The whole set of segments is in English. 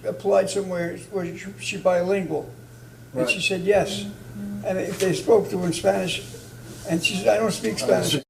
applied somewhere where she's bilingual. And Right. she said yes. And they spoke to her in Spanish, and she said, I don't speak Spanish.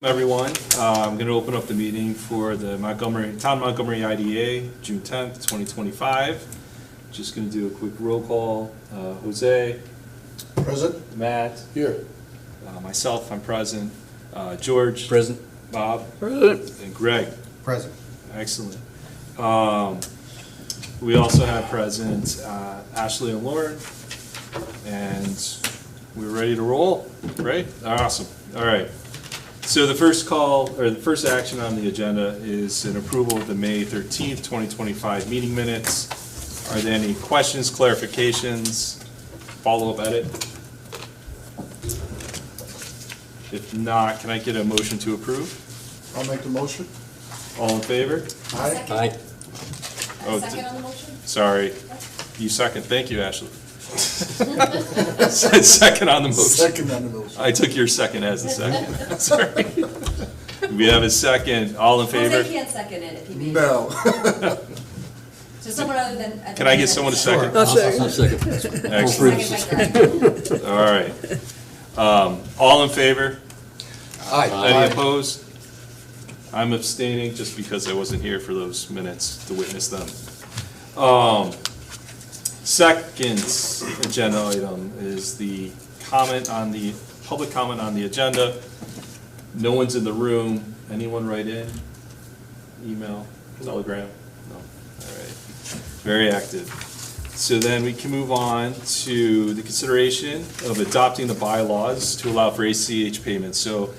Everyone, I'm going to open up the meeting for the Town Montgomery IDA, June 10th, 2025. Just going to do a quick roll call. Jose. Present. Matt. Here. Myself, I'm present. George. Present. Bob. Present. And Greg. Present. Excellent. We also have present Ashley and Lauren. And we're ready to roll, right? Awesome. All right. So the first action on the agenda is an approval of the May 13th, 2025 meeting minutes. Are there any questions, clarifications, follow-up edit? If not, can I get a motion to approve? I'll make the motion. All in favor? Aye. Aye. Oh, Second on the motion? Sorry. You second. Thank you, Ashley. Second on the motion. Second on the motion. I took your second as a second. Sorry. We have a second. All in favor? Jose can't second it if he made it. No. So someone other than. Can I get someone to second? I'll second. Excellent. Second by Greg. All right. All in favor? Aye. Any opposed? I'm abstaining just because I wasn't here for those minutes to witness them. Second agenda item is the public comment on the agenda. No one's in the room. Anyone write in? Email? Telegram? No. All right. Very active. So then we can move on to the consideration of adopting the bylaws to allow for ACH payments. So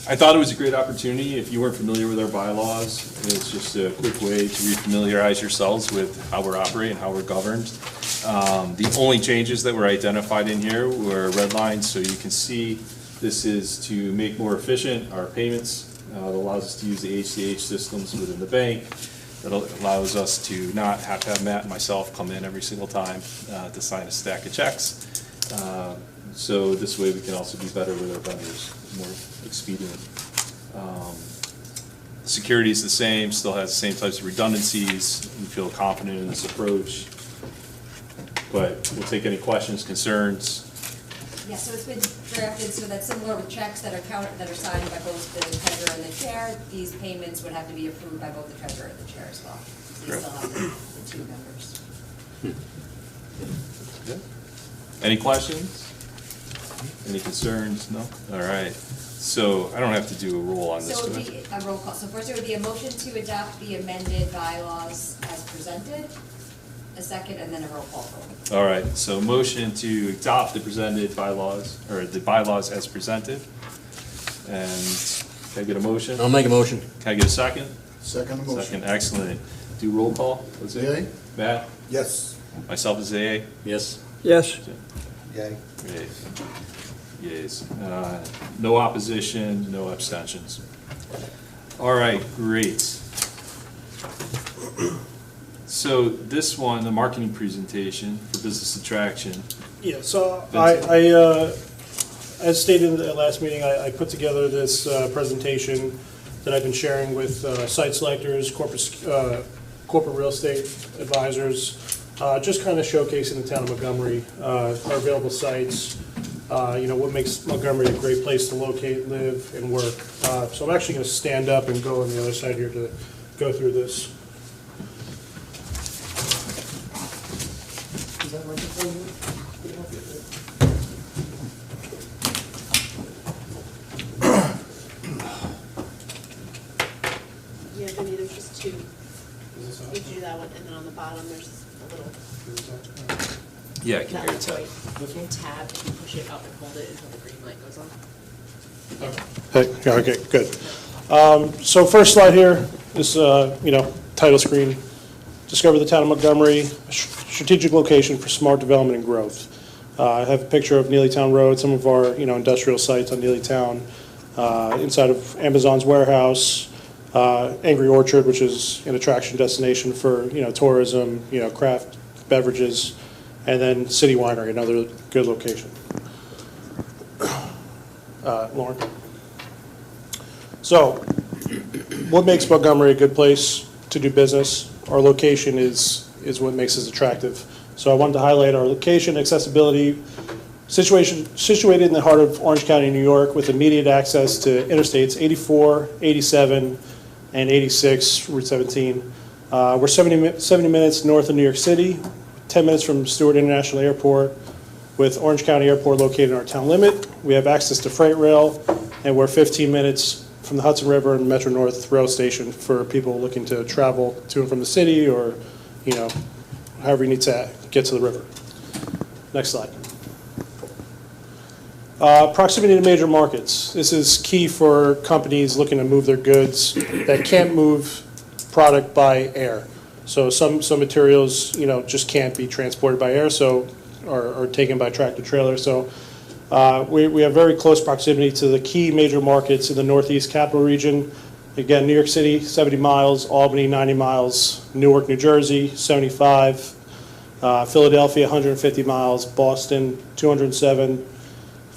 I thought it was a great opportunity. If you weren't familiar with our bylaws, it's just a quick way to refamiliarize yourselves with how we're operating, how we're governed. The only changes that were identified in here were red lines, so you can see this is to make more efficient our payments. It allows us to use the ACH systems within the bank. That allows us to not have to have Matt and myself come in every single time to sign a stack of checks. So this way we can also be better with our vendors, more expedient. Security is the same, still has the same types of redundancies. We feel confident in this approach. But we'll take any questions, concerns. Yeah, so it's been drafted so that similar with checks that are signed by both the treasurer and the chair, these payments would have to be approved by both the treasurer and the chair as well. So you still have the two members. Good. Any questions? Any concerns? No? All right. So I don't have to do a roll on this, So do it I? would be a roll call. So first it would be a motion to adopt the amended bylaws as presented, a second, and then a roll call vote. All right, so motion to adopt the presented bylaws, or the bylaws as presented. And can I get a motion? I'll make a motion. Can I get a second? Second motion. Second, excellent. Do roll call? What's it? Yay? Matt? Yes. Myself is AA? Yes. Yes. Yay. Yay. Yeas. No opposition, no abstentions. All right, great. So this one, the marketing presentation for business attraction. Yeah, so Vincent? as stated in the last meeting, I put together this presentation that I've been sharing with site selectors, corporate real estate advisors, just kind of showcasing the town of Montgomery, our available sites, what makes Montgomery a great place to locate, live, and work. So I'm actually going to stand up and go on the other side here to go through this. Is that microphone Yeah, Vinny, there's just two. You do that one, and then on the bottom, there's a little, Yeah, I can that hear it. little white tab, if you push it up and hold it until the green light goes on. Okay, good. So first slide here is, title screen. Discover the town of Montgomery, a strategic location for smart development and growth. I have a picture of Neelytown Road, some of our, industrial sites on Neelytown, inside of Amazon's warehouse, Angry Orchard, which is an attraction destination for, tourism, craft beverages, and then City Winery, another good location. Lauren? So, what makes Montgomery a good place to do business? Our location is what makes us attractive. So I wanted to highlight our location, accessibility, situated in the heart of Orange County, New York, with immediate access to interstates 84, 87, and 86, Route 17. We're 70 minutes north of New York City, 10 minutes from Stewart International Airport, with Orange County Airport located in our town limit. We have access to freight rail, and we're 15 minutes from the Hudson River and Metro North Rail Station for people looking to travel to and from the city, or, however you need to get to the river. Next slide. Proximity to major markets. This is key for companies looking to move their goods that can't move product by air. So some materials, just can't be transported by air, so are taken by tractor trailer. So we have very close proximity to the key major markets in the Northeast Capital Region. Again, New York City, 70 miles, Albany, 90 miles, Newark, New Jersey, 75, Philadelphia, 150 miles, Boston, 207,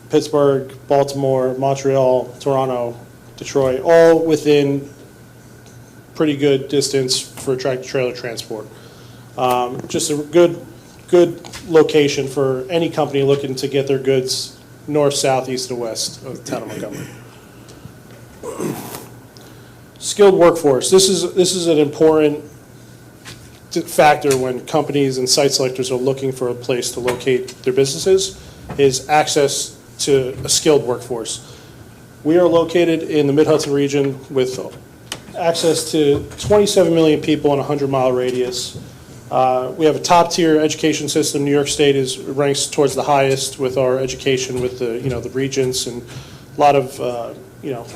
Pittsburgh, Baltimore, Montreal, Toronto, Detroit, all within pretty good distance for tractor trailer transport. Just a good location for any company looking to get their goods north, south, east, and west of the town of Montgomery. Skilled workforce. This is an important factor when companies and site selectors are looking for a place to locate their businesses, is access to a skilled workforce. We are located in the Mid-Hudson region with access to 27 million people in a 100-mile radius. We have a top-tier education system. New York State ranks towards the highest with our education, with the regents, and a lot of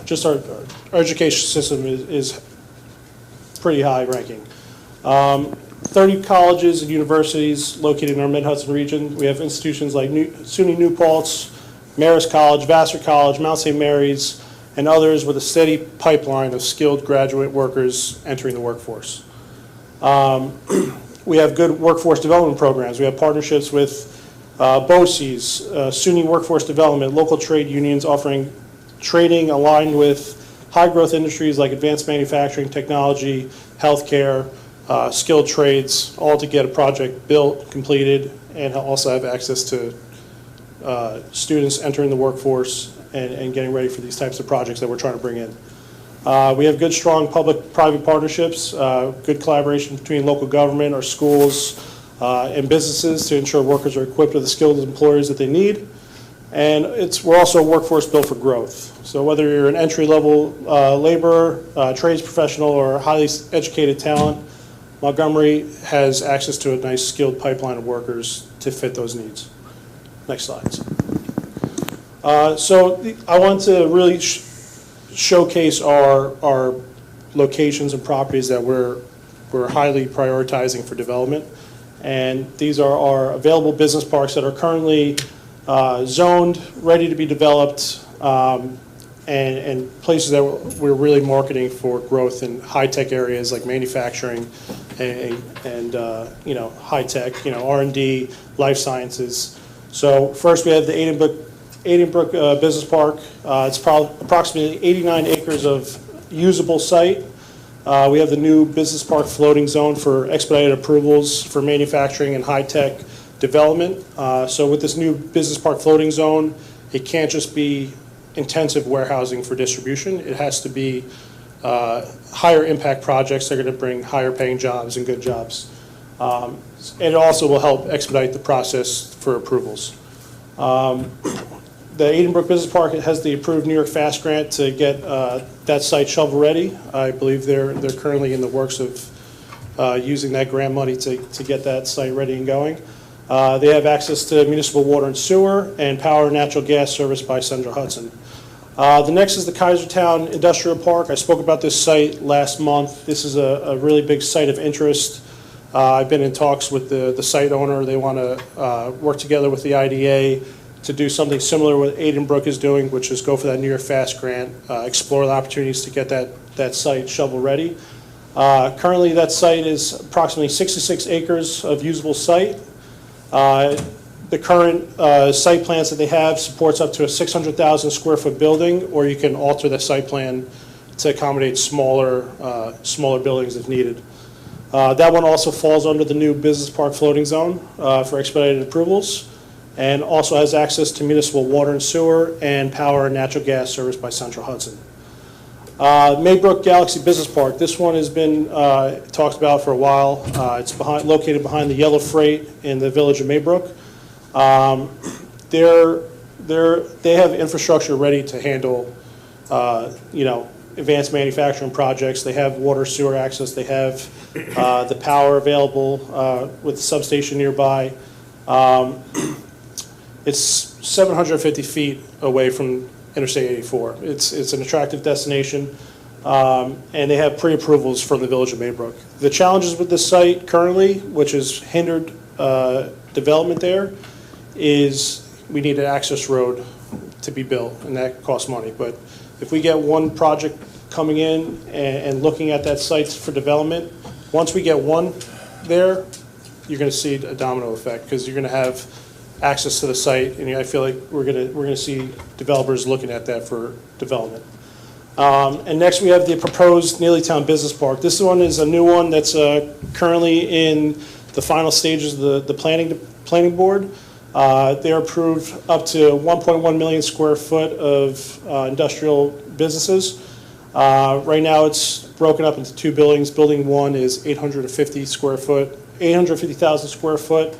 just our education system is pretty high ranking. 30 colleges and universities located in our Mid-Hudson region. We have institutions like SUNY New Paltz, Marist College, Vassar College, Mount St. Mary's, and others, with a steady pipeline of skilled graduate workers entering the workforce. We have good workforce development programs. We have partnerships with BOCES, SUNY Workforce Development, local trade unions offering training aligned with high-growth industries like advanced manufacturing, technology, healthcare, skilled trades, all to get a project built, completed, and also have access to students entering the workforce and getting ready for these types of projects that we're trying to bring in. We have good, strong public-private partnerships, good collaboration between local government, our schools, and businesses to ensure workers are equipped with the skilled employers that they need. And we're also a workforce built for growth. So whether you're an entry-level laborer, trades professional, or highly educated talent, Montgomery has access to a nice skilled pipeline of workers to fit those needs. Next slides. I want to really showcase our locations and properties that we're highly prioritizing for development. And these are our available business parks that are currently zoned, ready to be developed, and places that we're really marketing for growth in high-tech areas like manufacturing and high-tech, R&D, life sciences. So first we have the Aidenbrook Business Park. It's approximately 89 acres of usable site. We have the new business park floating zone for expedited approvals for manufacturing and high-tech development. So with this new business park floating zone, it can't just be intensive warehousing for distribution. It has to be higher impact projects that are going to bring higher paying jobs and good jobs. And it also will help expedite the process for approvals. The Aidenbrook Business Park has the approved New York Fast Grant to get that site shovel ready. I believe they're currently in the works of using that grant money to get that site ready and going. They have access to municipal water and sewer and power and natural gas service by Central Hudson. The next is the Kaisertown Industrial Park. I spoke about this site last month. This is a really big site of interest. I've been in talks with the site owner. They want to work together with the IDA to do something similar to what Aidenbrook is doing, which is go for that New York Fast Grant, explore the opportunities to get that site shovel ready. Currently that site is approximately 66 acres of usable site. The current site plans that they have supports up to a 600,000 square foot building, or you can alter the site plan to accommodate smaller buildings if needed. That one also falls under the new business park floating zone for expedited approvals, and also has access to municipal water and sewer and power and natural gas service by Central Hudson. Maybrook Galaxy Business Park. This one has been talked about for a while. It's located behind the Yellow Freight in the village of Maybrook. They have infrastructure ready to handle, advanced manufacturing projects. They have water sewer access. They have the power available with the substation nearby. It's 750 feet away from Interstate 84. It's an attractive destination, and they have pre-approvals from the village of Maybrook. The challenges with this site currently, which has hindered development there, is we need an access road to be built, and that costs money. But if we get one project coming in and looking at that site for development, once we get one there, you're going to see a domino effect, because you're going to have access to the site, and I feel like we're going to see developers looking at that for development. And next we have the proposed Neelytown Business Park. This one is a new one that's currently in the final stages of the planning board. They're approved up to 1.1 million square foot of industrial businesses. Right now it's broken up into two buildings. Building one is 850,000 square foot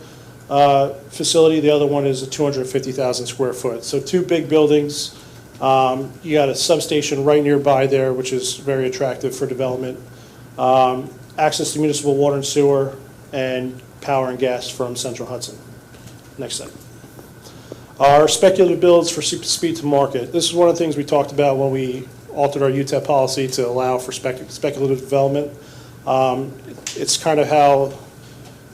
facility. The other one is a 250,000 square foot. So two big buildings. You got a substation right nearby there, which is very attractive for development. Access to municipal water and sewer, and power and gas from Central Hudson. Next slide. Our speculative builds for speed to market. This is one of the things we talked about when we altered our UTEP policy to allow for speculative development. It's kind of how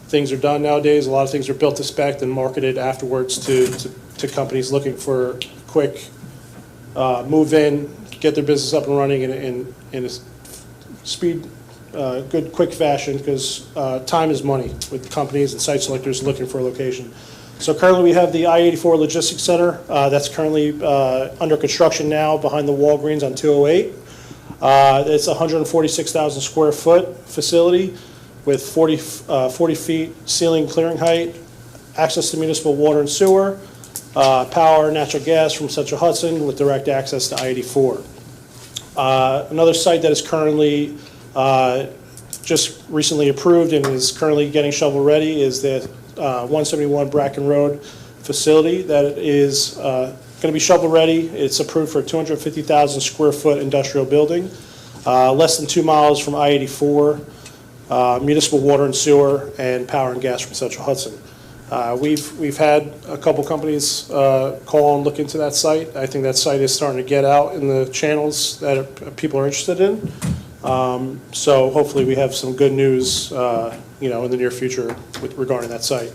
things are done nowadays. A lot of things are built to spec and marketed afterwards to companies looking for quick move in, get their business up and running in a speed, good, quick fashion, because time is money with companies and site selectors looking for a location. So currently we have the I-84 Logistics Center that's currently under construction now behind the Walgreens on 208. It's a 146,000 square foot facility with 40 feet ceiling clearing height, access to municipal water and sewer, power, natural gas from Central Hudson with direct access to I-84. Another site that is currently just recently approved and is currently getting shovel-ready is the 171 Bracken Road facility that is going to be shovel-ready. It's approved for a 250,000 square foot industrial building, less than 2 miles from I-84, municipal water and sewer, and power and gas from Central Hudson. We've had a couple companies call and look into that site. I think that site is starting to get out in the channels that people are interested in. So hopefully we have some good news, in the near future regarding that site.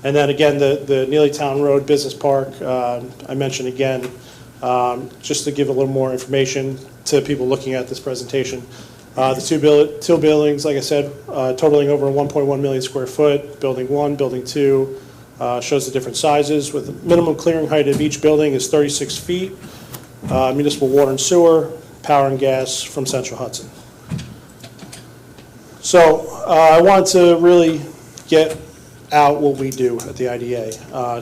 And then again, the Neely Town Road Business Park, I mentioned again, just to give a little more information to people looking at this presentation. The two buildings, like I said, totaling over 1.1 million square foot. Building 1, Building 2 shows the different sizes. With the minimum clearing height of each building is 36 feet. Municipal water and sewer, power and gas from Central Hudson. So I wanted to really get out what we do at the IDA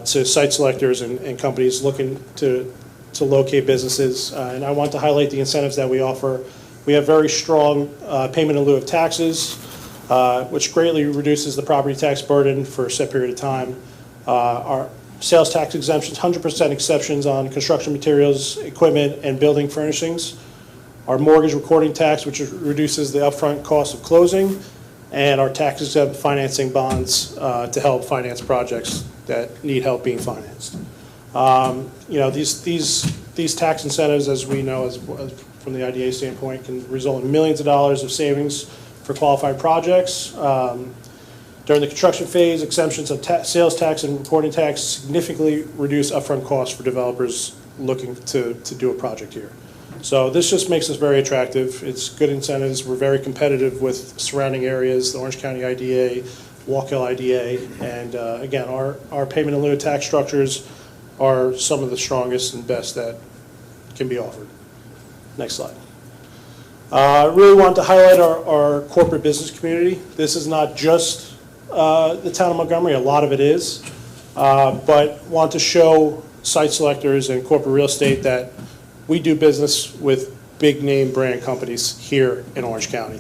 to site selectors and companies looking to locate businesses. And I want to highlight the incentives that we offer. We have very strong payment in lieu of taxes, which greatly reduces the property tax burden for a set period of time. Our sales tax exemptions, 100% exceptions on construction materials, equipment, and building furnishings. Our mortgage recording tax, which reduces the upfront cost of closing, and our tax-exempt financing bonds to help finance projects that need help being financed. These tax incentives, as we know, as from the IDA standpoint, can result in millions of dollars of savings for qualified projects. During the construction phase, exemptions of sales tax and recording tax significantly reduce upfront costs for developers looking to do a project here. So this just makes us very attractive. It's good incentives. We're very competitive with surrounding areas, the Orange County IDA, Wallkill IDA, and again, our payment in lieu of tax structures are some of the strongest and best that can be offered. Next slide. I really want to highlight our corporate business community. This is not just the town of Montgomery, a lot of it is, but want to show site selectors and corporate real estate that we do business with big name brand companies here in Orange County.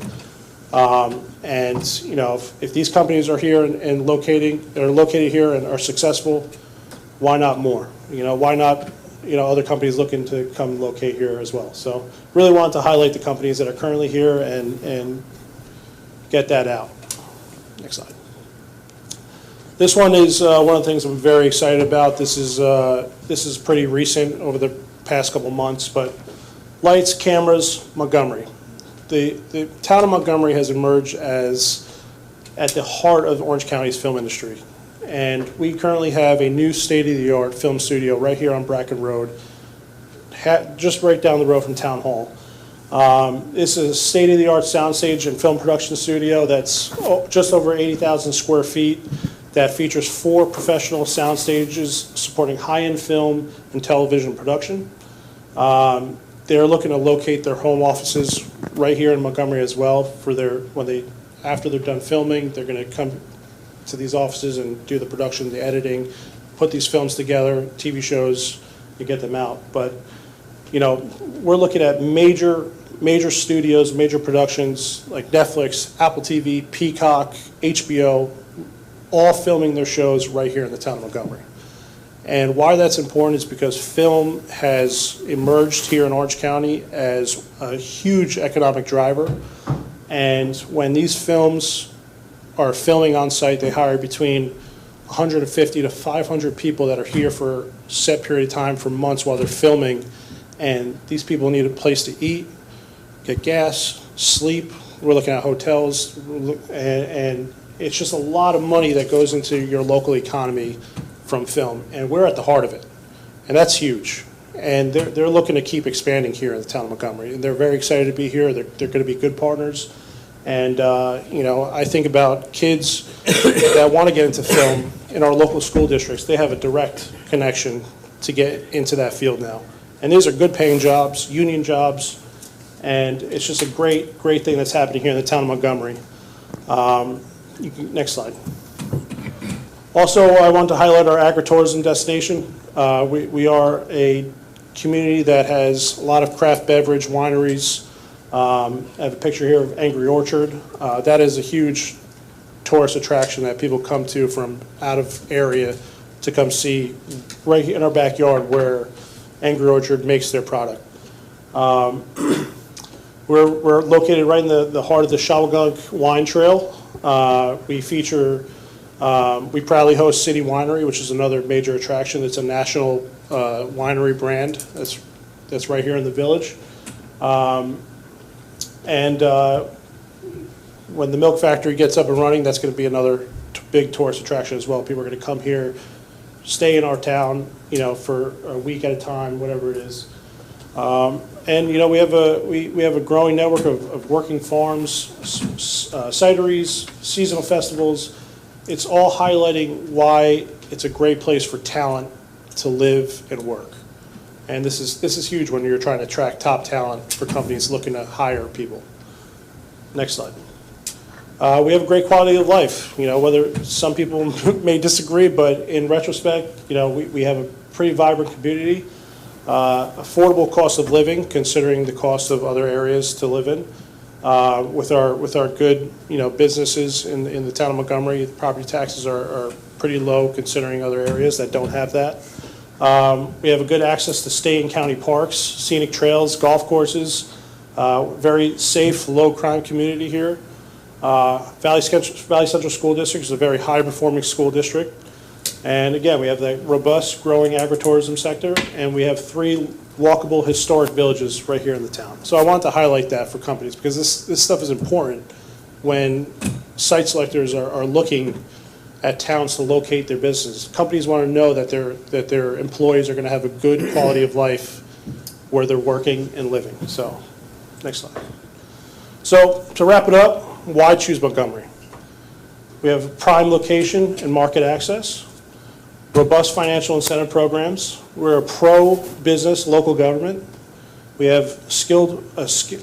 And if these companies are here and located here and are successful, why not more? Why not other companies looking to come locate here as well? So really want to highlight the companies that are currently here and get that out. Next slide. This one is one of the things I'm very excited about. This is pretty recent over the past couple months, but lights, cameras, Montgomery. The town of Montgomery has emerged as at the heart of Orange County's film industry. And we currently have a new state-of-the-art film studio right here on Bracken Road, just right down the road from Town Hall. This is a state-of-the-art soundstage and film production studio that's just over 80,000 square feet that features 4 professional sound stages supporting high-end film and television production. They're looking to locate their home offices right here in Montgomery as well after they're done filming. They're going to come to these offices and do the production, the editing, put these films together, TV shows, and get them out. But we're looking at major studios, major productions like Netflix, Apple TV, Peacock, HBO, all filming their shows right here in the town of Montgomery. And why that's important is because film has emerged here in Orange County as a huge economic driver. And when these films are filming on site, they hire between 150 to 500 people that are here for a set period of time for months while they're filming. And these people need a place to eat, get gas, sleep. We're looking at hotels, and it's just a lot of money that goes into your local economy from film, and we're at the heart of it, and that's huge. And they're looking to keep expanding here in the town of Montgomery, and they're very excited to be here. They're going to be good partners, and I think about kids that want to get into film in our local school districts. They have a direct connection to get into that field now, and these are good paying jobs, union jobs, and it's just a great thing that's happening here in the town of Montgomery. Next slide. Also, I want to highlight our agritourism destination. We are a community that has a lot of craft beverage, wineries, I have a picture here of Angry Orchard. That is a huge tourist attraction that people come to from out of area to come see right in our backyard where Angry Orchard makes their product. We're located right in the heart of the Shawagunk Wine Trail. We proudly host City Winery, which is another major attraction. It's a national winery brand that's right here in the village. When the milk factory gets up and running, that's going to be another big tourist attraction as well. People are going to come here, stay in our town, for a week at a time, whatever it is. We have a growing network of working farms, cideries, seasonal festivals. It's all highlighting why it's a great place for talent to live and work. And this is huge when you're trying to attract top talent for companies looking to hire people. Next slide. We have a great quality of life. Whether some people may disagree, but in retrospect, we have a pretty vibrant community. Affordable cost of living, considering the cost of other areas to live in. With our good, businesses in the town of Montgomery, property taxes are pretty low considering other areas that don't have that. We have a good access to state and county parks, scenic trails, golf courses, very safe, low crime community here. Valley Central School District is a very high performing school district. And again, we have the robust, growing agritourism sector, and we have 3 walkable historic villages right here in the town. So I wanted to highlight that for companies because this stuff is important when site selectors are looking at towns to locate their businesses. Companies want to know that their employees are going to have a good quality of life where they're working and living. So, next slide. So to wrap it up, why choose Montgomery? We have prime location and market access, robust financial incentive programs. We're a pro-business local government. We have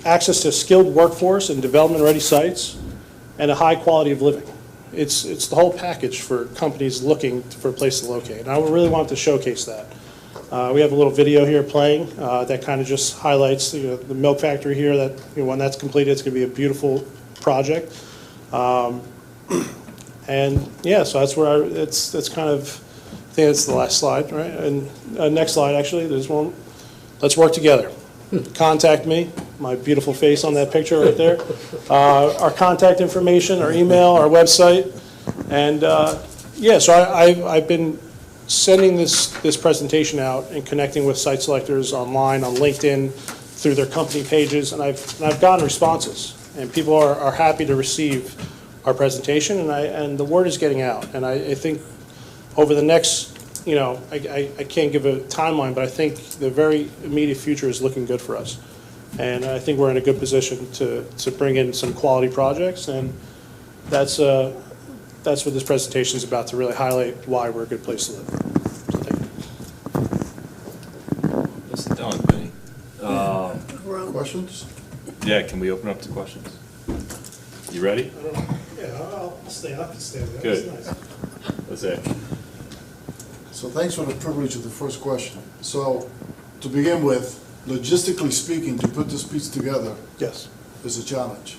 access to skilled workforce and development-ready sites, and a high quality of living. It's the whole package for companies looking for a place to locate. And I really wanted to showcase that. We have a little video here playing that kind of just highlights the milk factory here. That when that's completed, it's going to be a beautiful project. And yeah, so that's where that's kind of. I think that's the last slide, right? And next slide, actually, there's one. Let's work together. Contact me. My beautiful face on that picture right there. Our contact information, our email, our website, and yeah. So I've been sending this presentation out and connecting with site selectors online, on LinkedIn, through their company pages, and I've gotten responses, and people are happy to receive our presentation, and the word is getting out, and I think over the next, I can't give a timeline, but I think the very immediate future is looking good for us. And I think we're in a good position to bring in some quality projects, and that's what this presentation is about, to really highlight why we're a good place to live. So thank you. Nicely done, Benny. Questions? Yeah, can we open up to questions? You ready? Yeah, I'll stay. I can stay there. Good. That's nice. That's it. So thanks for the privilege of the first question. So, to begin with, logistically speaking, to put this piece together Yes. is a challenge.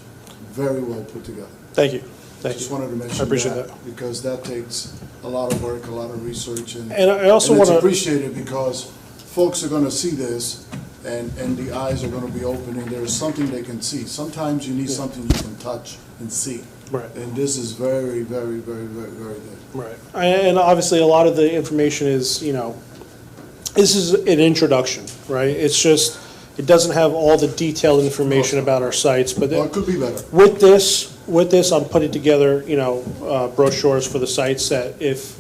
Very well put together. Thank you. Thank Just you. wanted to mention I appreciate that, because that takes a lot of work, a lot of research, and And I also and it's want to. appreciated because folks are going to see this, and the eyes are going to be open, and there's something they can see. Sometimes you need something you can touch and see. Right. And this is very, very, very, very, very good. Right. And obviously, a lot of the information is, this is an introduction, right? It's just, it doesn't have all the detailed information about our sites, but Well, it could be better. with this, I'm putting together, brochures for the sites that if,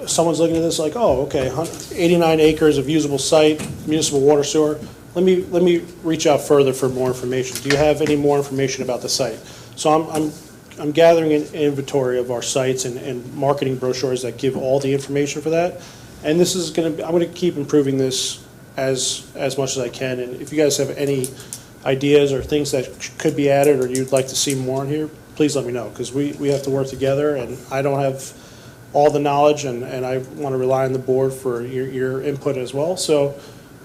someone's looking at this like, oh, okay, 89 acres of usable site, municipal water sewer, let me reach out further for more information. Do you have any more information about the site? So I'm gathering an inventory of our sites and marketing brochures that give all the information for that. And this is I'm gonna keep improving this as much as I can. And if you guys have any ideas or things that could be added or you'd like to see more in here, please let me know, because we have to work together, and I don't have all the knowledge, and I want to rely on the board for your input as well. So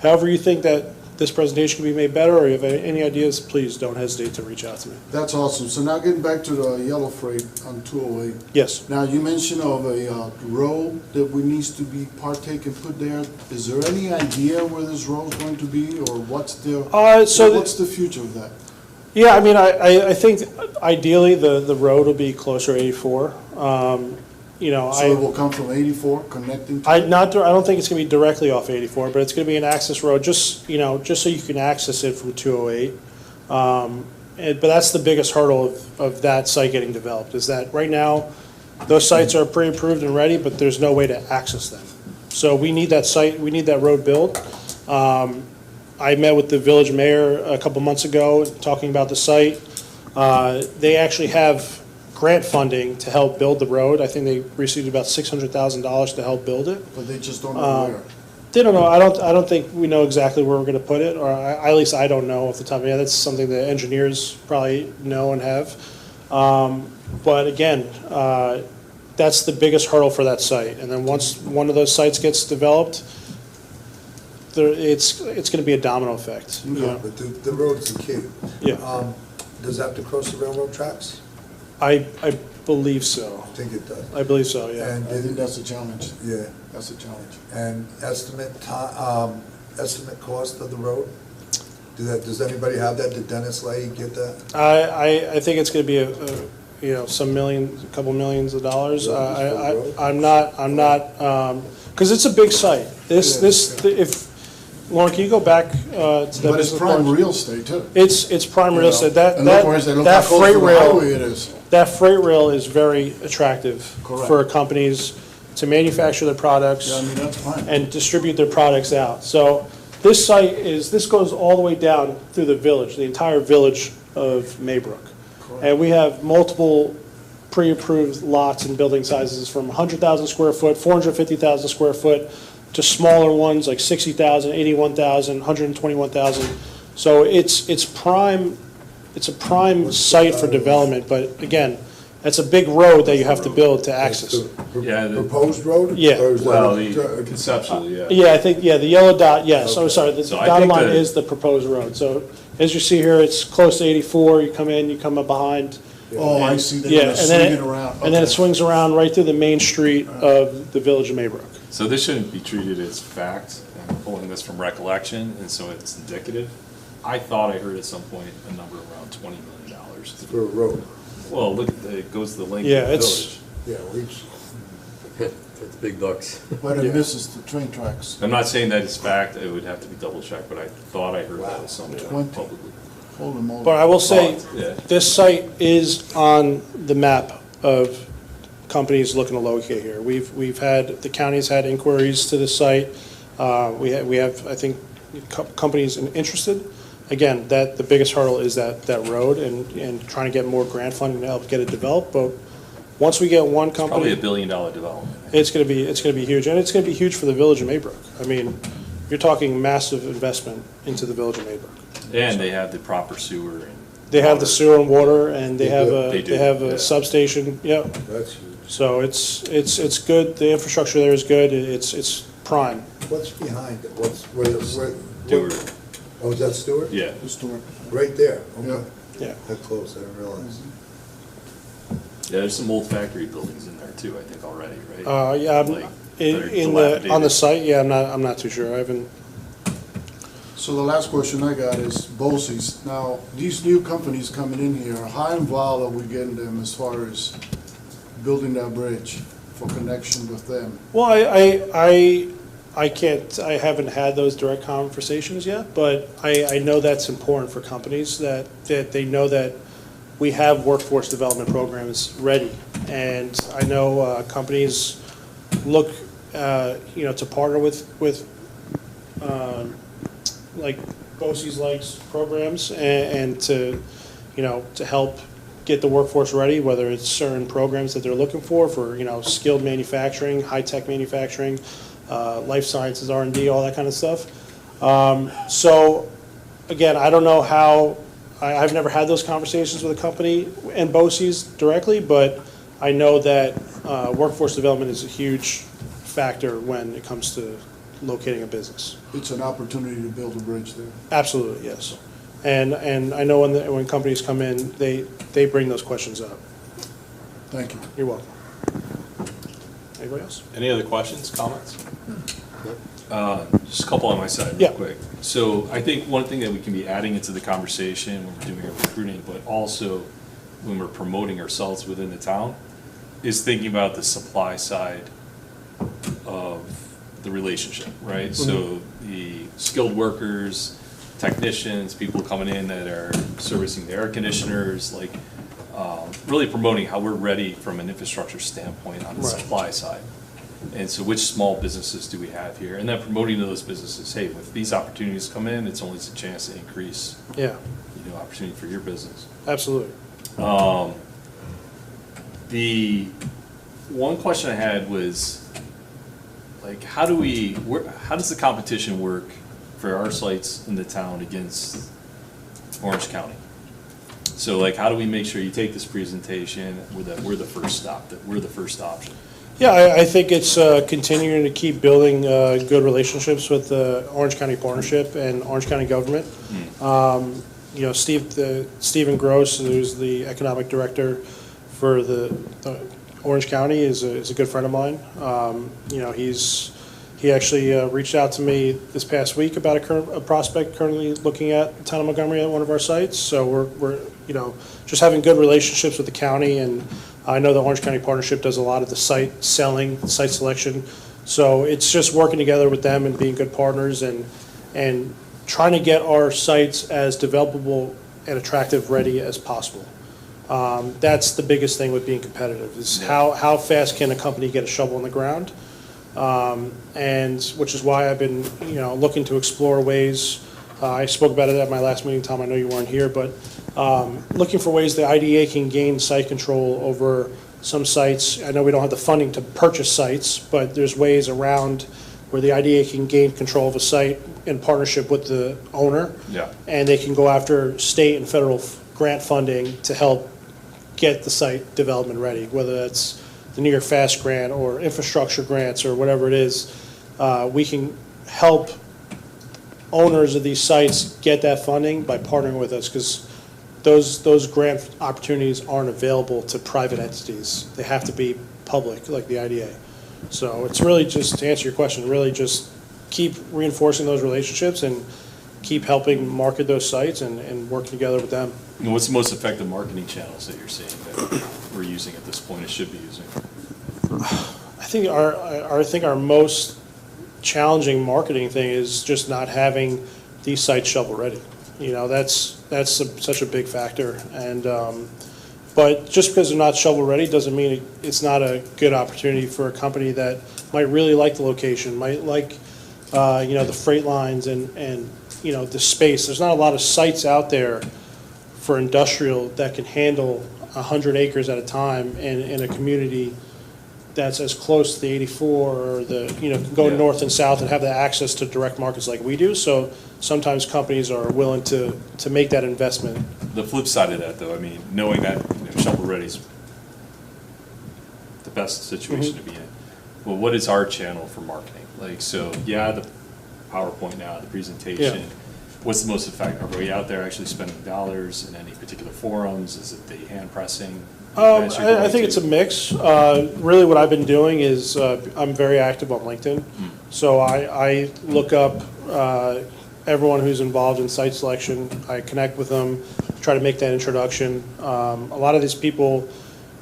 however you think that this presentation can be made better, or if you have any ideas, please don't hesitate to reach out to me. That's awesome. So now getting back to the yellow freight on 208. Yes. Now, you mentioned of a road that we needs to be partaken, put there. Is there any idea where this road's going to be, or what's the future of that? Yeah, I mean, I think ideally the road will be closer to 84. You know, So it will come from 84 connecting to? I don't think it's gonna be directly off 84, but it's gonna be an access road, just so you can access it from 208. But that's the biggest hurdle of that site getting developed, is that right now, those sites are pre-approved and ready, but there's no way to access them. So we need that site, we need that road built. I met with the village mayor a couple months ago, talking about the site. They actually have grant funding to help build the road. I think they received about $600,000 to help build it. But they just don't know where. They don't know. I don't think we know exactly where we're going to put it, or at least I don't know off the top of my head. That's something the engineers probably know and have. But again, that's the biggest hurdle for that site. And then once one of those sites gets developed, it's going to be a domino effect. You know? But the road's the key. Yeah. Does it have to cross the railroad tracks? I believe so. I think it does. I believe so, yeah. And I think that's a challenge. Yeah, That's a challenge. and estimate cost of the road? Does anybody have that? Did Dennis Lay get that? I think it's going to be a couple millions of dollars. I'm not, because it's a big site. Lauren, can you go back to that? But it's business prime park? real estate too. It's prime real estate. And look where it's- look That how close freight to the rail, highway it is. that freight rail is very attractive Correct. for companies to manufacture their products Yeah, I mean, that's fine. and distribute their products out. So this this goes all the way down through the village, the entire village of Maybrook. Correct. And we have multiple pre-approved lots and building sizes from 100,000 square foot, 450,000 square foot, to smaller ones like 60,000, 81,000, 121,000. So it's a prime site for development, but again, it's a big road that you have to build to access. Yeah, the- Proposed road? Yeah. Or is that Well, a- conceptually, yeah. Yeah, I think, the yellow dot, yes, oh, Okay. sorry, the So I dotted think line that- is the proposed road. So as you see here, it's close to 84, you come in, you come up behind. Oh, I see, they're Yeah, gonna and swing then it around. And then it Okay. swings around right through the main street of the village of Maybrook. So this shouldn't be treated as fact. I'm pulling this from recollection, and so it's indicative. I thought I heard at some point a number around $20 million. For a road? Well, look, it goes the length Yeah, of the it's- village. Yeah, That's big bucks. But it Yeah. misses the train tracks. I'm not saying that it's fact, it would have to be double checked, but I thought I heard that at some point 20. publicly. Holy moly. But I will say, Yeah. this site is on the map of companies looking to locate here. The county's had inquiries to the site. We have, I think, companies interested. Again, the biggest hurdle is that road and trying to get more grant funding to help get it developed. But once we get one Probably company, $1 billion development. it's gonna be huge, and it's gonna be huge for the village of Maybrook. I mean, you're talking massive investment into the village of Maybrook. And they have the proper sewer and. They have the water. sewer and water, and they have They do, a yeah. substation, yeah. that's huge. So it's good, the infrastructure there is good, it's prime. What's behind it? Where? Stewart. Oh, is that Stewart? Yeah. The store. Right there? Yeah. Okay. Yeah. That close, I didn't realize. Yeah, there's some old factory buildings in there too, I think already, right? Yeah, Like, that are on dilapidated. the site, yeah, I'm not too sure, I haven't, So the last question I got is BOCES. Now, these new companies coming in here, how involved are we getting them as far as building that bridge for connection with them? well, I haven't had those direct conversations yet, but I know that's important for companies, that they know that we have workforce development programs ready. And I know companies look, to partner with like BOCES likes programs and to help get the workforce ready, whether it's certain programs that they're looking for, skilled manufacturing, high-tech manufacturing, life sciences, R&D, all that kind of stuff. So, again, I don't know how, I've never had those conversations with a company and BOCES directly, but I know that workforce development is a huge factor when it comes to locating a business. It's an opportunity to build a bridge there. Absolutely, yes. And I know when companies come in, they bring those questions up. Thank you. You're welcome. Anybody else? Any other questions, comments? Just a couple on my side, real Yeah. quick. So I think one thing that we can be adding into the conversation when we're doing our recruiting, but also when we're promoting ourselves within the town, is thinking about the supply side of the relationship, right? So the skilled workers, technicians, people coming in that are servicing the air conditioners, like, really promoting how we're ready from an infrastructure standpoint on the Right. supply side. And so which small businesses do we have here? And then promoting to those businesses, hey, if these opportunities come in, it's always a chance to increase, Yeah, opportunity for your business. absolutely. The one question I had was, like, how does the competition work for our sites in the town against Orange County? So, like, how do we make sure you take this presentation, that we're the first stop, that we're the first option? Yeah, I think it's continuing to keep building good relationships with the Orange County Partnership and Orange County government. Stephen Gross, who's the economic director for the Orange County, is a good friend of mine. He actually reached out to me this past week about a prospect currently looking at the town of Montgomery at one of our sites. So we're just having good relationships with the county, and I know the Orange County Partnership does a lot of the site selling, site selection. So it's just working together with them and being good partners and trying to get our sites as developable and attractive ready as possible. That's the biggest thing with being competitive, is how fast can a company get a shovel in the ground? And which is why I've been, looking to explore ways. I spoke about it at my last meeting, Tom. I know you weren't here, but looking for ways the IDA can gain site control over some sites. I know we don't have the funding to purchase sites, but there's ways around where the IDA can gain control of a site in partnership with the owner. Yeah. And they can go after state and federal grant funding to help get the site development ready, whether that's the New York Fast grant or infrastructure grants or whatever it is. We can help owners of these sites get that funding by partnering with us, because those grant opportunities aren't available to private entities. They have to be public, like the IDA. So it's really just, to answer your question, really just keep reinforcing those relationships and keep helping market those sites and work together with them. And what's the most effective marketing channels that you're seeing that we're using at this point, or should be using? I think our most challenging marketing thing is just not having these sites shovel ready. That's such a big factor. And but just because they're not shovel ready doesn't mean it's not a good opportunity for a company that might really like the location, might like the freight lines and the space. There's not a lot of sites out there for industrial that can handle 100 acres at a time in a community that's as close to the 84 or can go north and south and have the access to direct markets like we do. So sometimes companies are willing to make that investment. The flip side of that, though, I mean, knowing that shovel ready is the best situation to be in. Well, what is our channel for marketing? Like, so the PowerPoint now, the presentation. Yeah. What's the most effective? Are we out there actually spending dollars in any particular forums? Is it the hand pressing? I think it's a mix. Really what I've been doing is I'm very active on LinkedIn. So I look up everyone who's involved in site selection. I connect with them, try to make that introduction. A lot of these people,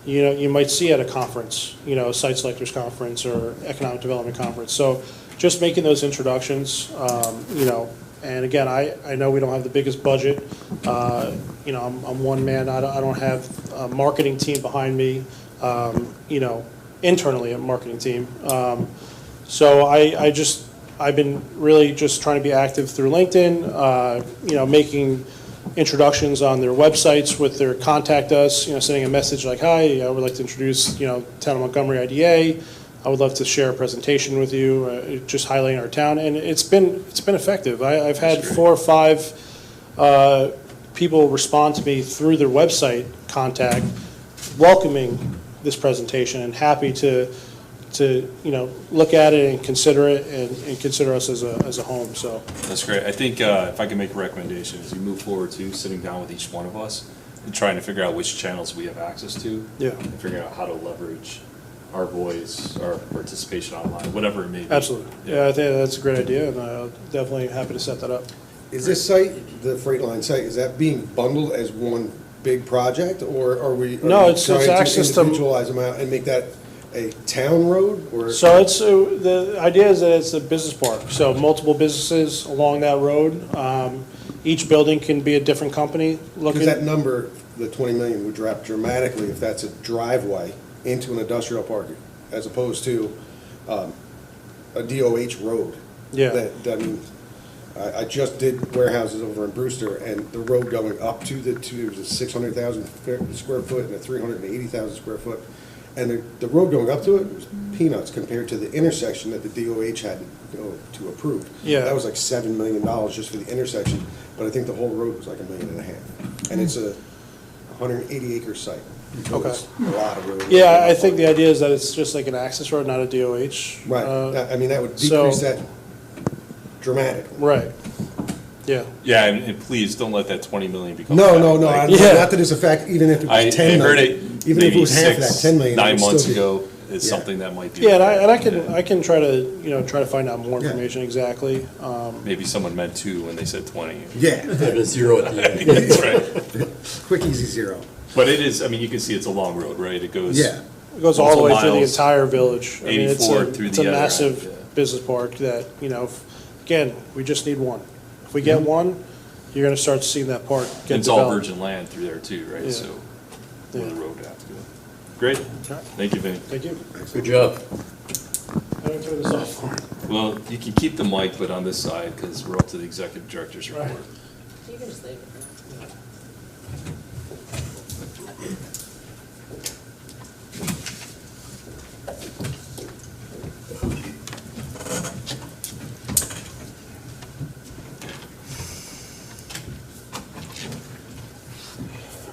you might see at a conference, a site selectors conference or economic development conference. So just making those introductions, and again, I know we don't have the biggest budget. I'm one man. I don't have a marketing team behind me. Internally a marketing team. So I've been really just trying to be active through LinkedIn. Making introductions on their websites with their contact us. Sending a message like, "Hi, I would like to introduce Town of Montgomery IDA. I would love to share a presentation with you, just highlighting our town," and it's been effective. I've had 4 or 5 people respond to me through their website contact, welcoming this presentation and happy to look at it and consider it and consider us as a home, so. That's great. I think if I can make a recommendation, as we move forward to sitting down with each one of us and trying to figure out which channels we have access to. Yeah. And figuring out how to leverage our voice, our participation online, whatever it may be. Absolutely. Yeah, I think that's a great idea, and I'm definitely happy to set that up. Is this site, the Freight site, is that being bundled as one big project, or are we No, it's trying to access to- individualize them out and make that a town road, or? So the idea is that it's a business park, so multiple businesses along that road. Each building can be a different company looking. Because that number, the 20 million, would drop dramatically if that's a driveway into an industrial park, as opposed to a DOH road. Yeah. I mean, I just did warehouses over in Brewster, and the road going up to there's a 600,000 square foot and a 380,000 square foot. And the road going up to it was peanuts compared to the intersection that the DOH had to approve. Yeah. That was like $7 million just for the intersection, but I think the whole road was like $1.5 million. And it's a 180-acre site. So Okay. it's a lot of road. Yeah, I think the idea is that it's just like an access road, not a DOH. Right, I mean, that would so- decrease that dramatically. Right. Yeah. Yeah, and please don't let that 20 million become. No, that. no, no, Like, Yeah. not that it's a fact, even if it I was 10 heard million. it Even if it maybe was half of that 10 million. it 9 would still months be- ago. It's Yeah. something that might be. Yeah, and I can try to find out more Yeah. information exactly. Maybe someone meant 2 when they said 20. Yeah, Have a zero at the end. That's right. quick, easy zero. But it is, I mean, you can see it's a long road, right? It goes. Yeah. It goes all the way Multiple through the miles, entire village. I mean, 84 through it's the a other end, massive yeah. business park that, again, we just need one. If we get one, you're gonna start seeing that park get It's all developed. virgin land through there too, right? Yeah. So, Yeah. where the road would have to go. Great. Thank you, Vinny. Thank you. Good job. I don't turn this off for. Well, you can keep the mic, but on this side, because we're up to the executive director's report. Right. You can just leave it.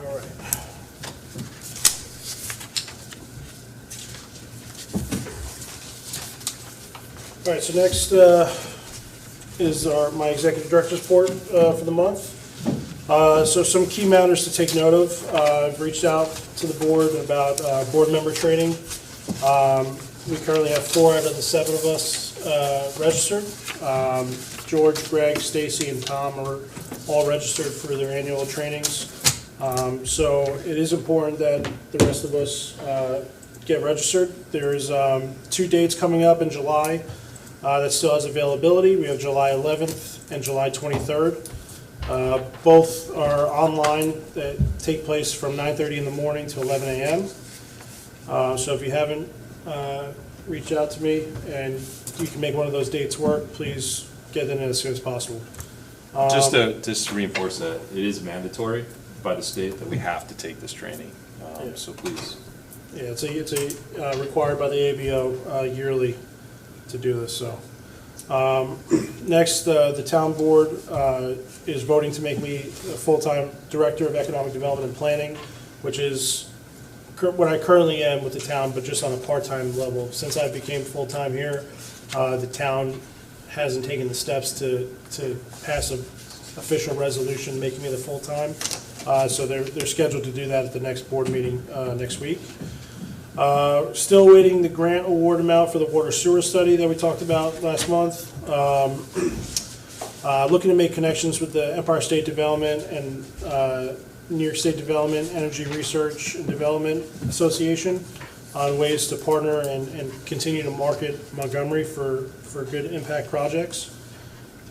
All right. All right, so next is my executive director's report for the month. So some key matters to take note of. I've reached out to the board about board member training. We currently have 4 out of the 7 of us registered. George, Greg, Stacy, and Tom are all registered for their annual trainings. So it is important that the rest of us get registered. There's 2 dates coming up in July that still has availability. We have July 11th and July 23rd. Both are online that take place from 9:30 in the morning to 11 a.m. So if you haven't reached out to me and you can make one of those dates work, please get in as soon as possible. Just to reinforce that, it is mandatory by the state that we have to take this training. Yeah. So please. Yeah, it's required by the ABO yearly to do this, so. Next, the town board is voting to make me a full-time director of economic development and planning, which is what I currently am with the town, but just on a part-time level. Since I became full-time here, the town hasn't taken the steps to pass an official resolution making me the full-time. So they're scheduled to do that at the next board meeting next week. Still waiting the grant award amount for the water sewer study that we talked about last month. Looking to make connections with the Empire State Development and New York State Development Energy Research and Development Association on ways to partner and continue to market Montgomery for good impact projects.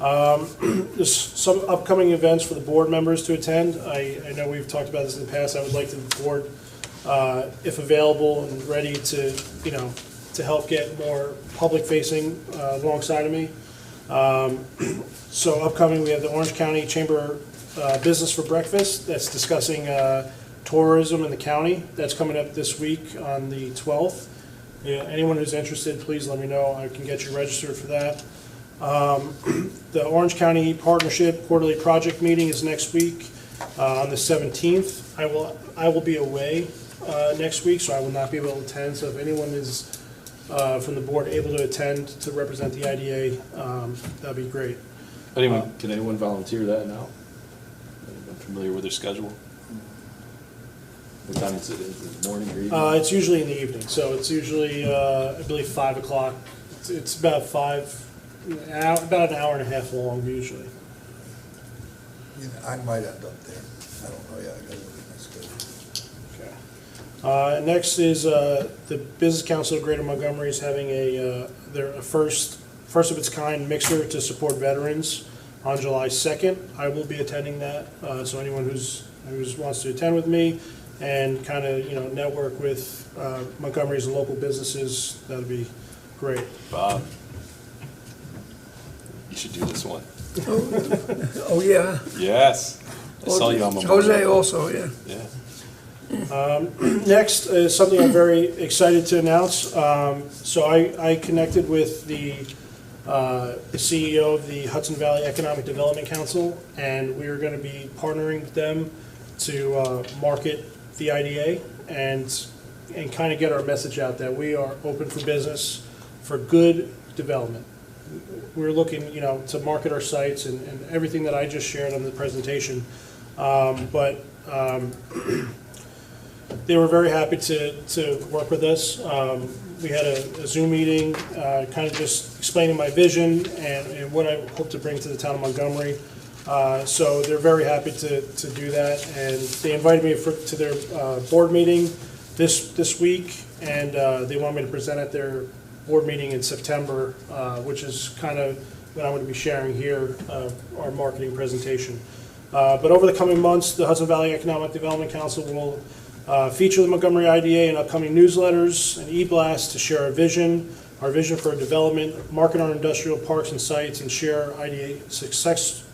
There's some upcoming events for the board members to attend. I know we've talked about this in the past. I would like the board, if available and ready to, to help get more public-facing alongside of me. So upcoming, we have the Orange County Chamber Business for Breakfast that's discussing tourism in the county. That's coming up this week on the 12th. Anyone who's interested, please let me know. I can get you registered for that. The Orange County Partnership Quarterly Project Meeting is next week on the 17th. I will be away next week, so I will not be able to attend. So if anyone is from the board able to attend to represent the IDA, that'd be great. Can anyone volunteer that now? I'm familiar with their schedule. What time is it? Is it morning or evening? It's usually in the evening, so it's usually, I believe, 5 o'clock. It's about about an hour and a half long usually. I might end up there. I don't know yet. I gotta look at my schedule. Okay. Next is the Business Council of Greater Montgomery is having their first of its kind mixer to support veterans on July 2nd. I will be attending that, so anyone who wants to attend with me and kind of network with Montgomery's local businesses, that'd be great. Bob, you should do this one. Oh, yeah. Yes. I saw you on my. Jose also, yeah. Yeah. Next is something I'm very excited to announce. So I connected with the CEO of the Hudson Valley Economic Development Council, and we are going to be partnering with them to market the IDA and kind of get our message out that we are open for business for good development. We're looking, to market our sites and everything that I just shared on the presentation. They were very happy to work with us. We had a Zoom meeting, kind of just explaining my vision and what I hope to bring to the town of Montgomery. So they're very happy to do that, and they invited me to their board meeting this week, and they want me to present at their board meeting in September, which is kind of what I'm going to be sharing here, our marketing presentation. But over the coming months, the Hudson Valley Economic Development Council will feature the Montgomery IDA in upcoming newsletters and e-blasts to share our vision for development, market our industrial parks and sites, and share IDA success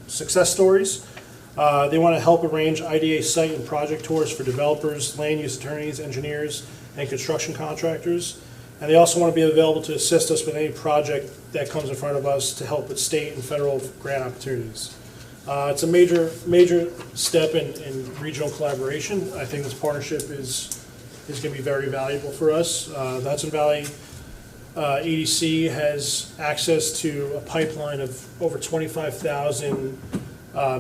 stories. They want to help arrange IDA site and project tours for developers, land use attorneys, engineers, and construction contractors. And they also want to be available to assist us with any project that comes in front of us to help with state and federal grant opportunities. It's a major step in regional collaboration. I think this partnership is going to be very valuable for us. The Hudson Valley EDC has access to a pipeline of over 25,000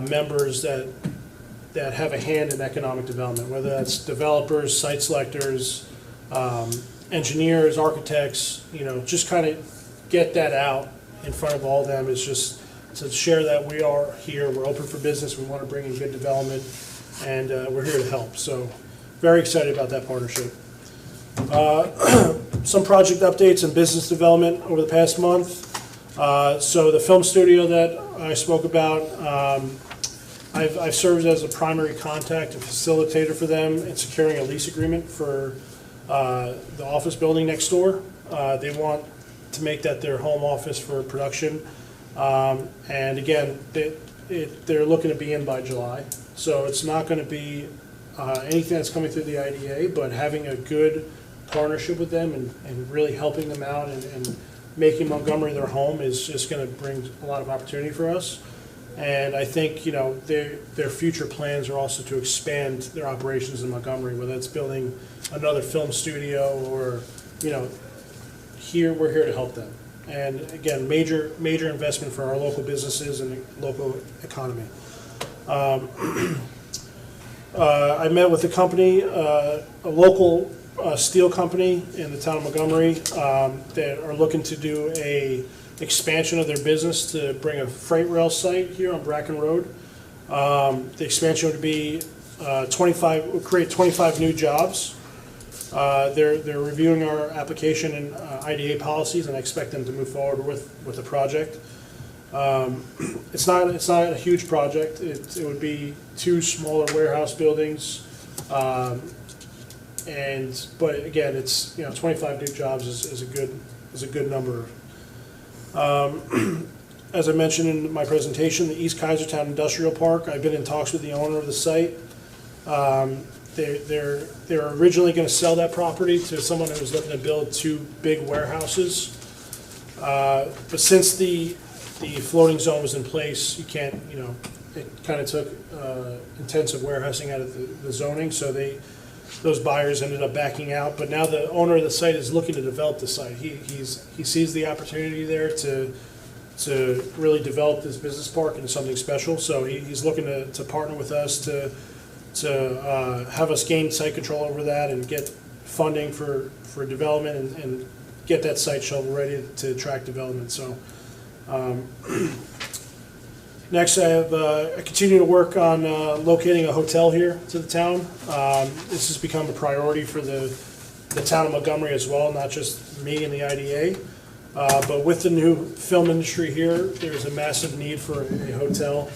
members that have a hand in economic development, whether that's developers, site selectors, engineers, architects. Just kind of get that out in front of all of them. It's just to share that we are here, we're open for business, we want to bring in good development, and we're here to help. So very excited about that partnership. Some project updates and business development over the past month. So the film studio that I spoke about, I've served as a primary contact and facilitator for them in securing a lease agreement for the office building next door. They want to make that their home office for production. And again, they're looking to be in by July. So it's not going to be anything that's coming through the IDA, but having a good partnership with them and really helping them out and making Montgomery their home is just going to bring a lot of opportunity for us. And I think, their future plans are also to expand their operations in Montgomery, whether it's building another film studio or, we're here to help them. And again, major investment for our local businesses and the local economy. I met with a company, a local steel company in the town of Montgomery that are looking to do a expansion of their business to bring a freight rail site here on Bracken Road. The expansion would be would create 25 new jobs. They're reviewing our application and IDA policies, and I expect them to move forward with the project. It's not a huge project. It would be 2 smaller warehouse buildings, but again, it's 25 new jobs is a good number. As I mentioned in my presentation, the East Kaisertown Industrial Park. I've been in talks with the owner of the site. They're originally going to sell that property to someone who was looking to build 2 big warehouses. But since the floating zone was in place, you can't, it kind of took intensive warehousing out of the zoning, so they those buyers ended up backing out, but now the owner of the site is looking to develop the site. He sees the opportunity there to really develop this business park into something special, so he's looking to partner with us to have us gain site control over that and get funding for development and get that site shovel ready to attract development. So next, I continue to work on locating a hotel here to the town. This has become a priority for the town of Montgomery as well, not just me and the IDA. But with the new film industry here, there's a massive need for a hotel.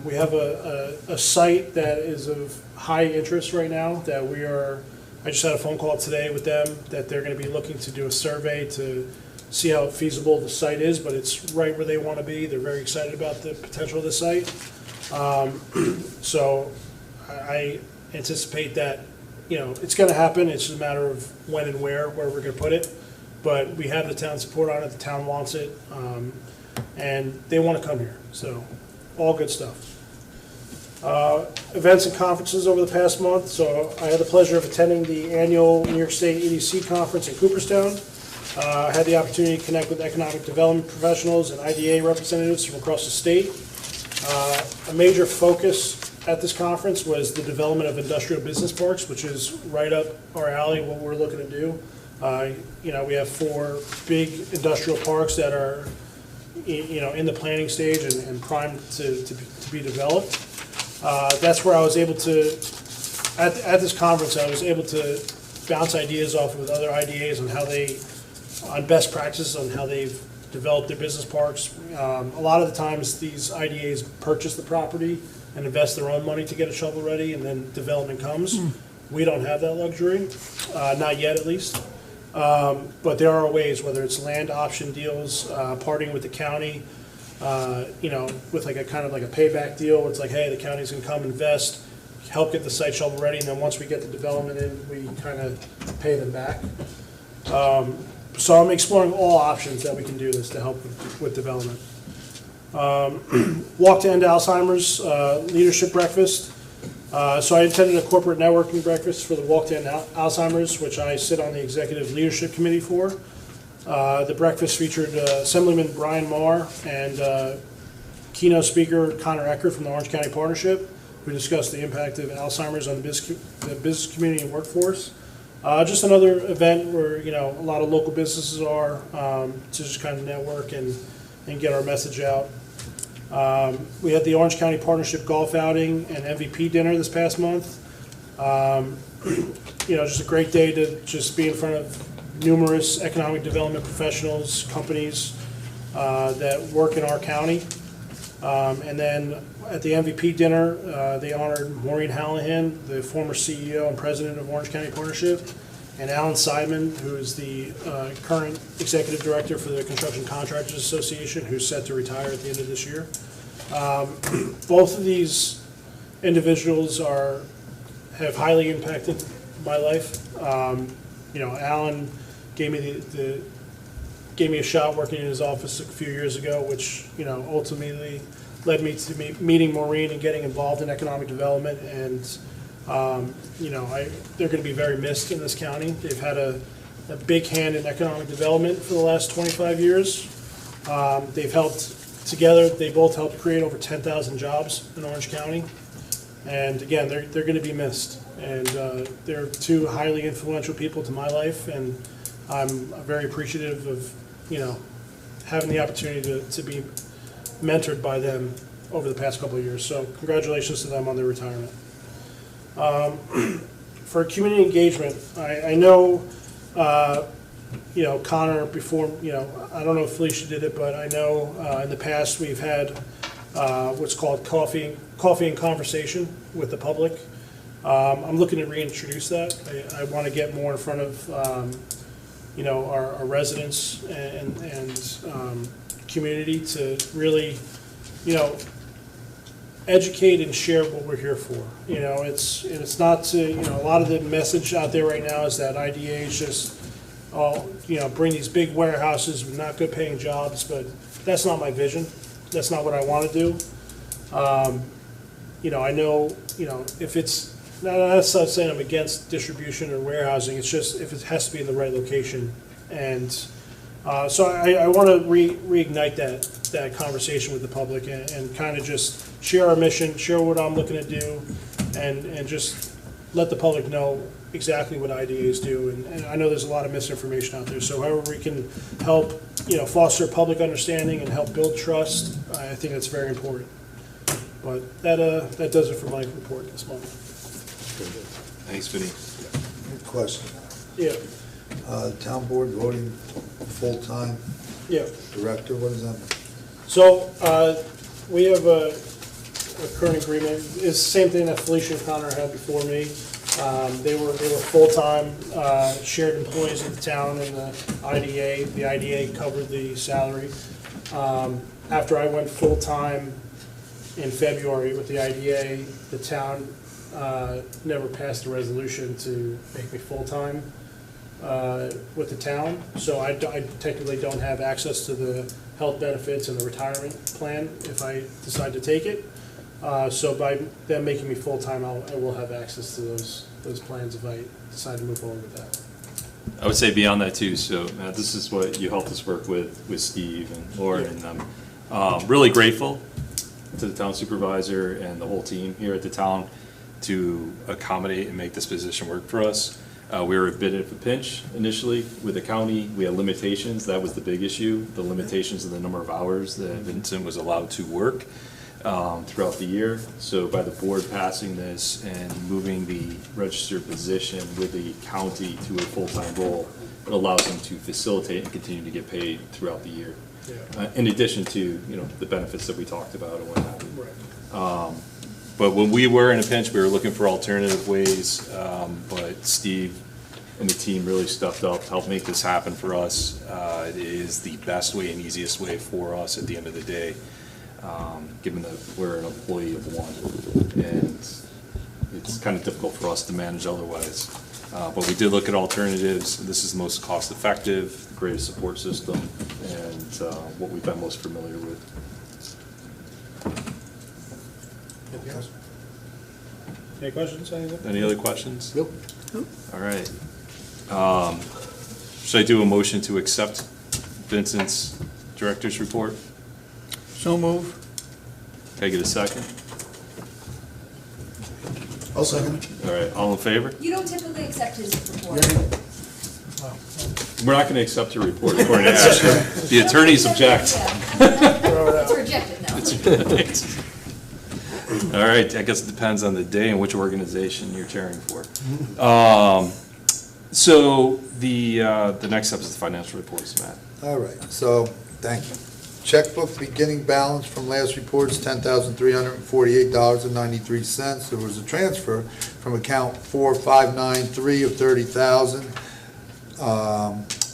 We have a site that is of high interest right now that I just had a phone call today with them that they're going to be looking to do a survey to see how feasible the site is, but it's right where they want to be. They're very excited about the potential of the site. So I anticipate that, it's going to happen. It's just a matter of when and where we're going to put it. But we have the town support on it. The town wants it, and they want to come here. So all good stuff. Events and conferences over the past month. So I had the pleasure of attending the annual New York State EDC conference in Cooperstown. I had the opportunity to connect with economic development professionals and IDA representatives from across the state. A major focus at this conference was the development of industrial business parks, which is right up our alley, what we're looking to do. We have 4 big industrial parks that are, in the planning stage and primed to be developed. That's where I was able to, at this conference, I was able to bounce ideas off with other IDAs on best practices on how they've developed their business parks. A lot of the times these IDAs purchase the property and invest their own money to get it shovel ready, and then development comes. We don't have that luxury, not yet at least. But there are ways, whether it's land option deals, parting with the county, with like a kind of like a payback deal. It's like, hey, the county's gonna come invest, help get the site shovel ready, and then once we get the development in, we kind of pay them back. So I'm exploring all options that we can do this to help with development. Walk to End Alzheimer's leadership breakfast. So I attended a corporate networking breakfast for the Walk to End Alzheimer's, which I sit on the executive leadership committee for. The breakfast featured Assemblyman Brian Marr and keynote speaker Connor Eckert from the Orange County Partnership, who discussed the impact of Alzheimer's on the business community and workforce. Just another event where a lot of local businesses are to just kind of network and get our message out. We had the Orange County Partnership golf outing and MVP dinner this past month. Just a great day to just be in front of numerous economic development professionals, companies that work in our county. And then at the MVP dinner, they honored Maureen Hallahan, the former CEO and president of Orange County Partnership, and Alan Seidman, who is the current executive director for the Construction Contractors Association, who's set to retire at the end of this year. Both of these individuals have highly impacted my life. Alan gave me a shot working in his office a few years ago, which ultimately led me to meeting Maureen and getting involved in economic development. And they're going to be very missed in this county. They've had a big hand in economic development for the last 25 years. They've helped together. They both helped create over 10,000 jobs in Orange County. And again, they're going to be missed. And they're 2 highly influential people to my life, and I'm very appreciative of having the opportunity to be mentored by them over the past couple of years. So congratulations to them on their retirement. For community engagement, I know Connor before, I don't know if Felicia did it, but I know in the past we've had what's called coffee and conversation with the public. I'm looking to reintroduce that. I want to get more in front of our residents and community to really educate and share what we're here for. It's not to a lot of the message out there right now is that IDA is just bring these big warehouses with not good paying jobs, but that's not my vision. That's not what I want to do. I know if it's that's not saying I'm against distribution or warehousing, it's just if it has to be in the right location. And so I want to reignite that conversation with the public and kind of just share our mission, share what I'm looking to do, and just let the public know exactly what IDAs do. And I know there's a lot of misinformation out there, so however we can help, foster public understanding and help build trust, I think that's very important. But that does it for my report this month. Thanks, Vinny. Question. Yeah, Town board voting full-time yeah. director, what does that mean? So, we have a current agreement, it's the same thing that Felicia and Connor had before me. They were full-time, shared employees of the town and the IDA covered the salary. After I went full-time in February with the IDA, the town, never passed a resolution to make me full-time, with the town. So I technically don't have access to the health benefits and the retirement plan if I decide to take it. So by them making me full-time, I will have access to those plans if I decide to move forward with that. I would say beyond that too, so this is what you helped us work with Steve and Lauren, and I'm really grateful to the town supervisor and the whole team here at the town to accommodate and make this position work for us. We were a bit of a pinch initially with the county. We had limitations. That was the big issue, the limitations of the number of hours that Vincent was allowed to work throughout the year. So by the board passing this and moving the registered position with the county to a full-time role, it allows them to facilitate and continue to get paid throughout the year. Yeah. In addition to, the benefits that we talked about and what have you. Right. But when we were in a pinch, we were looking for alternative ways, but Steve and the team really stepped up, helped make this happen for us. It is the best way and easiest way for us at the end of the day, given that we're an employee of one. And it's kind of difficult for us to manage otherwise. But we did look at alternatives. This is the most cost-effective, the greatest support system, and what we've been most familiar with. Any questions? Anything? Any other questions? Nope. All right. Should I do a motion to accept Vincent's director's report? So move. Can I get a second? I'll second. All right, all in favor? You don't typically accept his report. We're not going to accept your report according to Ashley. The attorneys object. Yeah. It's rejected now. All right, I guess it depends on the day and which organization you're chairing for. So the next step is the financial reports, Matt. All right, so, thank you. Checkbook beginning balance from last report is $10,348.93. There was a transfer from account 4593 of $30,000.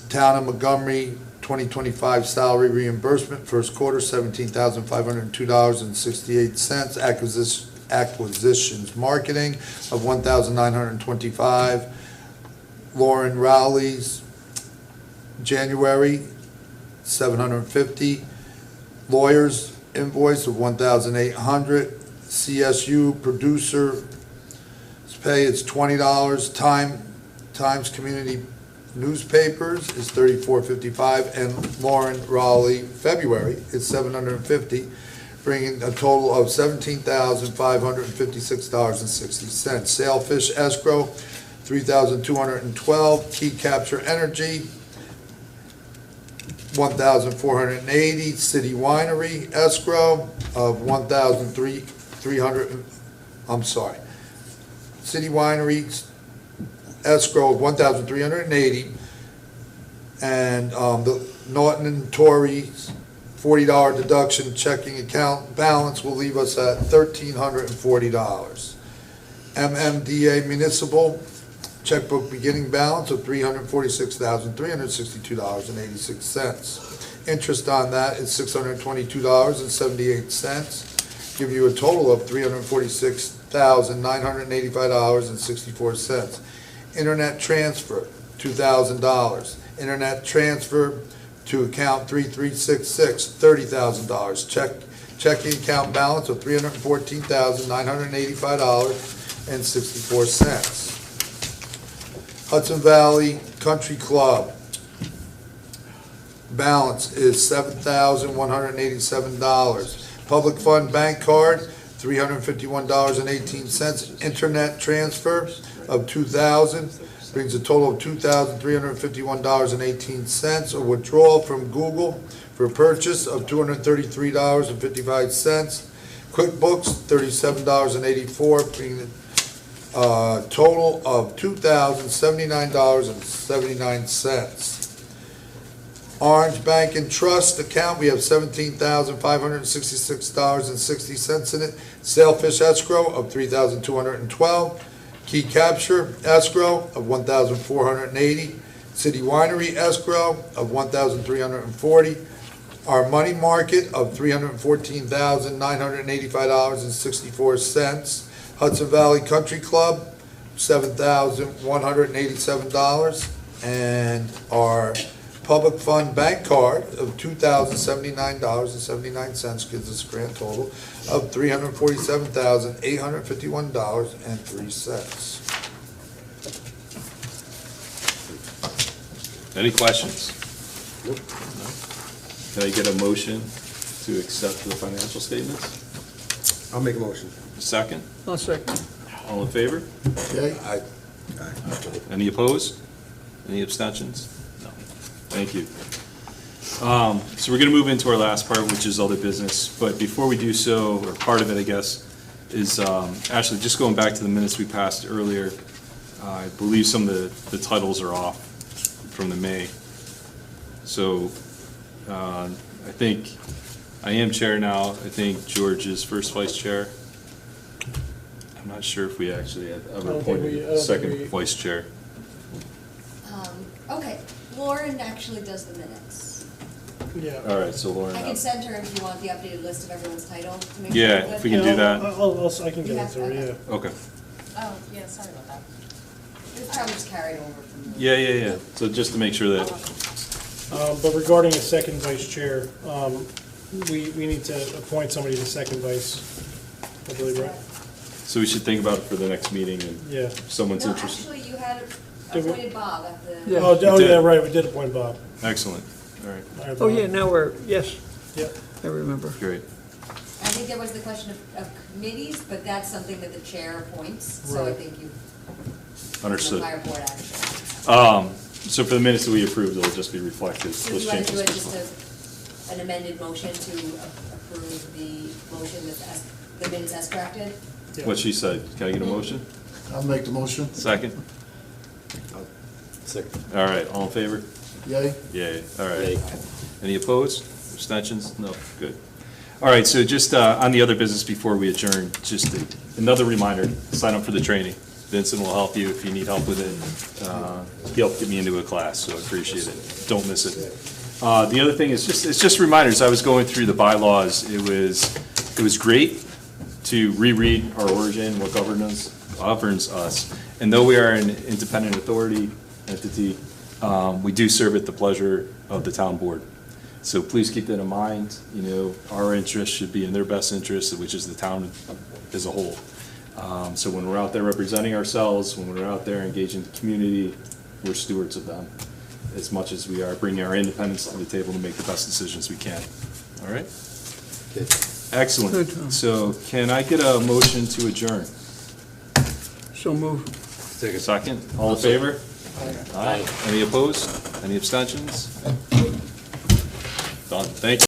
Town of Montgomery 2025 salary reimbursement, first quarter, $17,502.68. Acquisitions marketing of $1,925. Lauren Rowley's January, $750. Lawyers invoice of $1,800. CSU producer pay is $20. Times Community Newspapers is $34.55, and Lauren Rowley February is $750, bringing a total of $17,556.60. Sailfish escrow $3,212. Key Capture Energy $1,480. City Winery escrow of $1,300. I'm sorry. City Winery escrow of $1,380, and the Norton and Torrey's $40 deduction checking account balance will leave us at $1,340. MMDA Municipal checkbook beginning balance of $346,362.86. Interest on that is $622.78. Give you a total of $346,985.64. Internet transfer, $2,000. Internet transfer to account 3366, $30,000. checking account balance of $314,985.64. Hudson Valley Country Club, balance is $7,187. Public Fund Bank Card, $351.18. Internet transfer of $2,000, brings a total of $2,351.18. A withdrawal from Google for purchase of $233.55. QuickBooks, $37.84, bringing the total of $2,079.79. Orange Bank and Trust account, we have $17,566.60 in it. Sailfish escrow of $3,212. Key Capture escrow of $1,480. City Winery escrow of $1,340. Our money market of $314,985.64. Hudson Valley Country Club, $7,187. And our Public Fund Bank Card of $2,079.79 gives us a grand total of $347,851.03. Any questions? Nope. Can I get a motion to accept the financial statements? I'll make a motion. Second? I'll second. All in favor? Okay? Any opposed? Any abstentions? No. Thank you. So we're going to move into our last part, which is other business. But before we do so, or part of it, I guess, is actually just going back to the minutes we passed earlier. I believe some of the titles are off from the May. So I think I am chair now. I think George is first vice chair. I'm not sure if we actually have ever appointed a second vice chair. Okay, Lauren actually does the minutes. Yeah. All right, so Lauren. I can send her if you want the updated list of everyone's title to make Yeah, sure. if we can do that. I can get it to her, yeah. Okay. Oh, yeah, sorry about that. It was probably just carried over from the. Yeah. So just to make sure that, But regarding a second vice chair, we need to appoint somebody to second vice, I believe, right? so we should think about it for the next meeting and Yeah. if someone's No, interested. actually, you had Did we? appointed Bob at the. Yeah. Oh, You did. yeah, right, we did appoint Bob. Excellent. All right, Oh, yeah, now yes, Yep. I remember. great. I think there was the question of committees, but that's something that the chair appoints, so I Right. think you. Understood. Require board action. So for the minutes that we approved, it'll just be reflected. So Those you want to do it changes. just an amended motion to approve the motion that's, the minutes as corrected? What she said. Can I get a motion? I'll make the motion. Second? Second. All right, all in favor? Yay? Yay, all right. Yay. Any opposed? Abstentions? No, good. All right, so just on the other business before we adjourn, just another reminder, sign up for the training. Vincent will help you if you need help with it. He helped get me into a class, so I appreciate it. Don't miss it. The other thing is it's just reminders. I was going through the bylaws. It was great to reread our origin, what governs us. And though we are an independent entity, we do serve at the pleasure of the town board. So please keep that in mind. You know, our interest should be in their best interest, which is the town as a whole. So when we're out there representing ourselves, when we're out there engaging the community, we're stewards of them as much as we are bringing our independence to the table to make the best decisions we can. All right? Okay. Excellent. Good. So can I get a motion to adjourn? So move. Second. All in favor? Aye. Any opposed? Any abstentions? Done. Thank you.